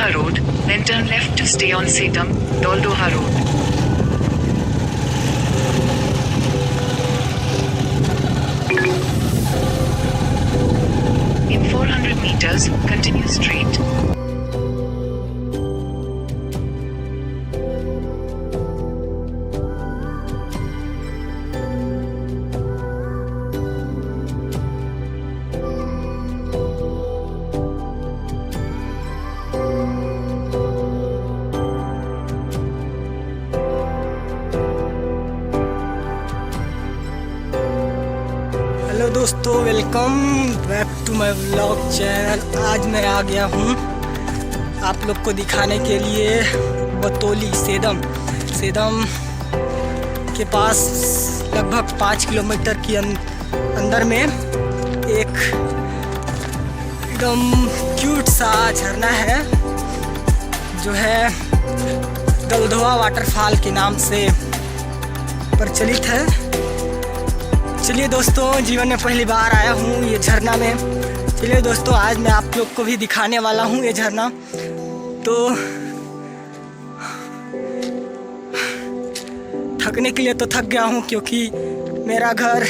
Doldoha Road, then turn left to stay on Sedam, Doldoha Road. In 400 meters, continue straight. Hello दोस्तों, welcome back to my vlog channel. आज मैं आ गया हूँ आप लोग को दिखाने के लिए बतौली सेदम के पास लगभग 5 किलोमीटर के अंदर में एक एकदम क्यूट सा झरना है जो है दलधोआ वाटरफॉल के नाम से प्रचलित है। चलिए दोस्तों, जीवन में पहली बार आया हूँ ये झरना में। चलिए दोस्तों, आज मैं आप लोग को भी दिखाने वाला हूँ ये झरना। तो थकने के लिए तो थक गया हूँ, क्योंकि मेरा घर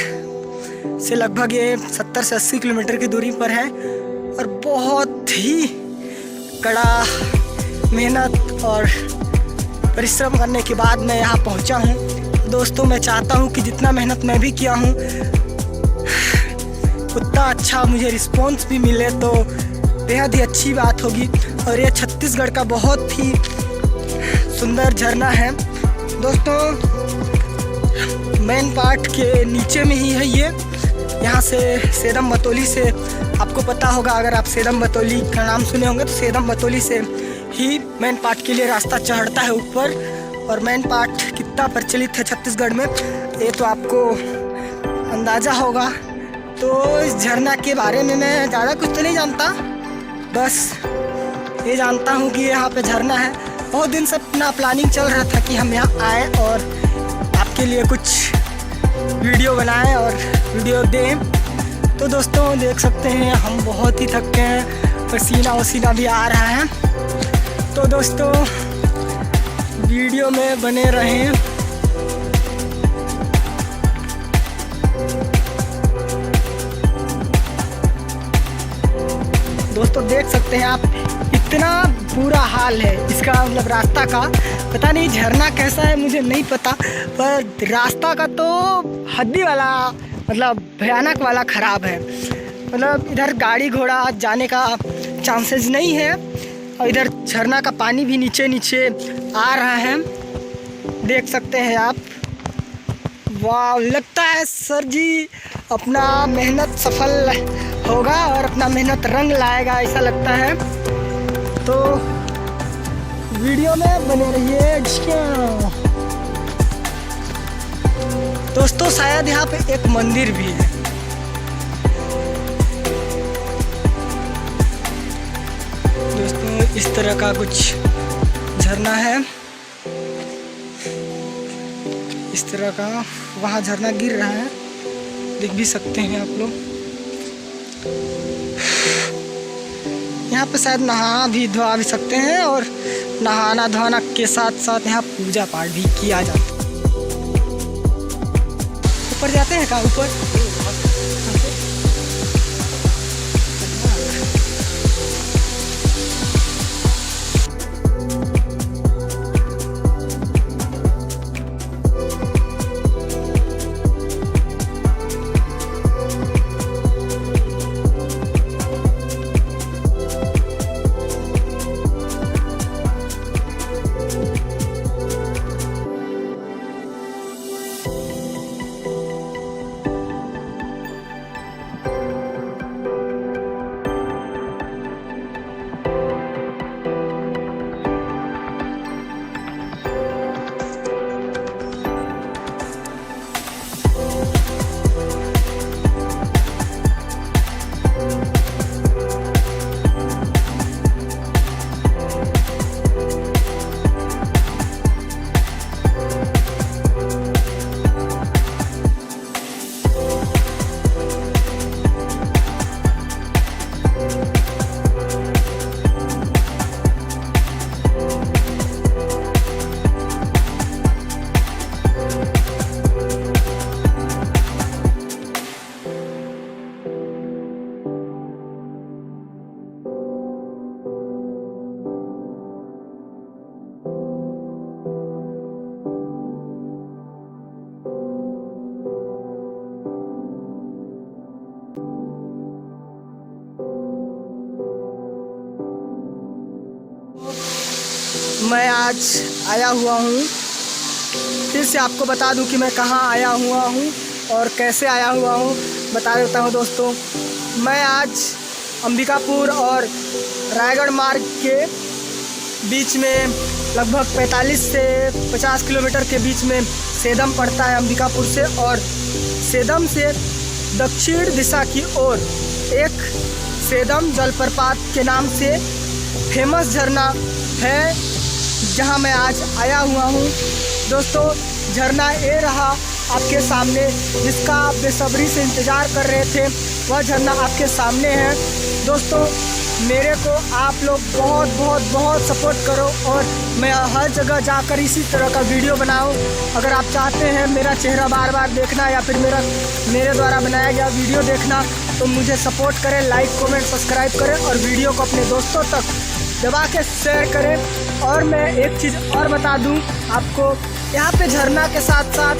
से लगभग ये 70 से 80 किलोमीटर की दूरी पर है और बहुत ही कड़ा मेहनत और परिश्रम करने के बाद मैं यहाँ पहुँचा हूँ। दोस्तों, मैं चाहता हूँ कि जितना मेहनत मैं भी किया हूँ उतना अच्छा मुझे रिस्पॉन्स भी मिले तो बेहद ही अच्छी बात होगी। और ये छत्तीसगढ़ का बहुत ही सुंदर झरना है दोस्तों। मेन पार्ट के नीचे में ही है ये। यहाँ से सेदम बतौली से, आपको पता होगा अगर आप सेदम बतौली का नाम सुने होंगे, तो सेदम बतौली से ही मेन पार्ट के लिए रास्ता चढ़ता है ऊपर। और मेन पार्ट कितना प्रचलित है छत्तीसगढ़ में ये तो आपको अंदाज़ा होगा। तो इस झरना के बारे में मैं ज़्यादा कुछ तो नहीं जानता, बस ये जानता हूँ कि यहाँ पे झरना है। बहुत दिन से अपना प्लानिंग चल रहा था कि हम यहाँ आए और आपके लिए कुछ वीडियो बनाएं और वीडियो दें। तो दोस्तों, देख सकते हैं हम बहुत ही थक गए हैं, पसीना वसीना भी आ रहा है। तो दोस्तों, वीडियो में बने रहें। दोस्तों, देख सकते हैं आप, इतना बुरा हाल है इसका, मतलब रास्ता का। पता नहीं झरना कैसा है, मुझे नहीं पता, पर रास्ता का तो हद्दी वाला, मतलब भयानक वाला ख़राब है। मतलब इधर गाड़ी घोड़ा जाने का चांसेस नहीं है और इधर झरना का पानी भी नीचे नीचे आ रहा है, देख सकते हैं आप। वाह, लगता है सर जी अपना मेहनत सफल होगा और अपना मेहनत रंग लाएगा, ऐसा लगता है। तो वीडियो में बने रहिए। दोस्तों, शायद यहाँ पे एक मंदिर भी है। दोस्तों, इस तरह का कुछ झरना है, इस तरह का। वहाँ झरना गिर रहा है, देख भी सकते हैं आप लोग। यहाँ पे शायद नहा भी धोआ भी सकते हैं और नहाना धोना के साथ साथ यहाँ पूजा पाठ भी किया जाता है। ऊपर जाते हैं कहाँ ऊपर? मैं आज आया हुआ हूँ। फिर से आपको बता दूं कि मैं कहाँ आया हुआ हूँ और कैसे आया हुआ हूँ, बता देता हूँ दोस्तों। मैं आज अंबिकापुर और रायगढ़ मार्ग के बीच में लगभग 45 से 50 किलोमीटर के बीच में सेदम पड़ता है अंबिकापुर से, और सेदम से दक्षिण दिशा की ओर एक सेदम जलप्रपात के नाम से फेमस झरना है, जहां मैं आज आया हुआ हूं। दोस्तों, झरना ये रहा आपके सामने, जिसका आप बेसब्री से इंतज़ार कर रहे थे, वह झरना आपके सामने है। दोस्तों, मेरे को आप लोग बहुत बहुत बहुत सपोर्ट करो और मैं हर जगह जाकर इसी तरह का वीडियो बनाऊं। अगर आप चाहते हैं मेरा चेहरा बार बार देखना या फिर मेरे द्वारा बनाया गया वीडियो देखना, तो मुझे सपोर्ट करें, लाइक कमेंट सब्सक्राइब करें और वीडियो को अपने दोस्तों तक दबा के शेयर करें। और मैं एक चीज़ और बता दूं आपको, यहाँ पे झरना के साथ साथ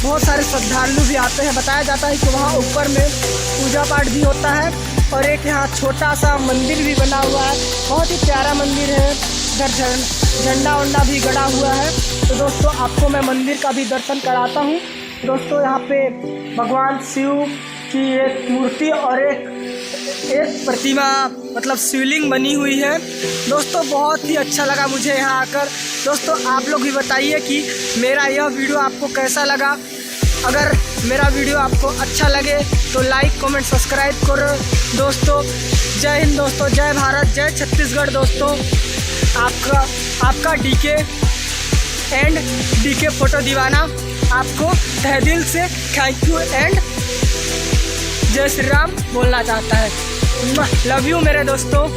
बहुत सारे श्रद्धालु भी आते हैं। बताया जाता है कि वहाँ ऊपर में पूजा पाठ भी होता है और एक यहाँ छोटा सा मंदिर भी बना हुआ है, बहुत ही प्यारा मंदिर है। इधर झंडा वंडा भी गड़ा हुआ है। तो दोस्तों, आपको मैं मंदिर का भी दर्शन कराता हूँ। दोस्तों, यहाँ पे भगवान शिव की एक मूर्ति और एक प्रतिमा मतलब शिवलिंग बनी हुई है। दोस्तों, बहुत ही अच्छा लगा मुझे यहाँ आकर। दोस्तों, आप लोग भी बताइए कि मेरा यह वीडियो आपको कैसा लगा। अगर मेरा वीडियो आपको अच्छा लगे तो लाइक कमेंट सब्सक्राइब करो। दोस्तों, जय हिंद दोस्तों, जय भारत, जय छत्तीसगढ़। दोस्तों, आपका डीके फोटो दीवाना आपको तहे दिल से थैंक यू एंड जय श्री राम बोलना चाहता है। लव यू मेरे दोस्तों।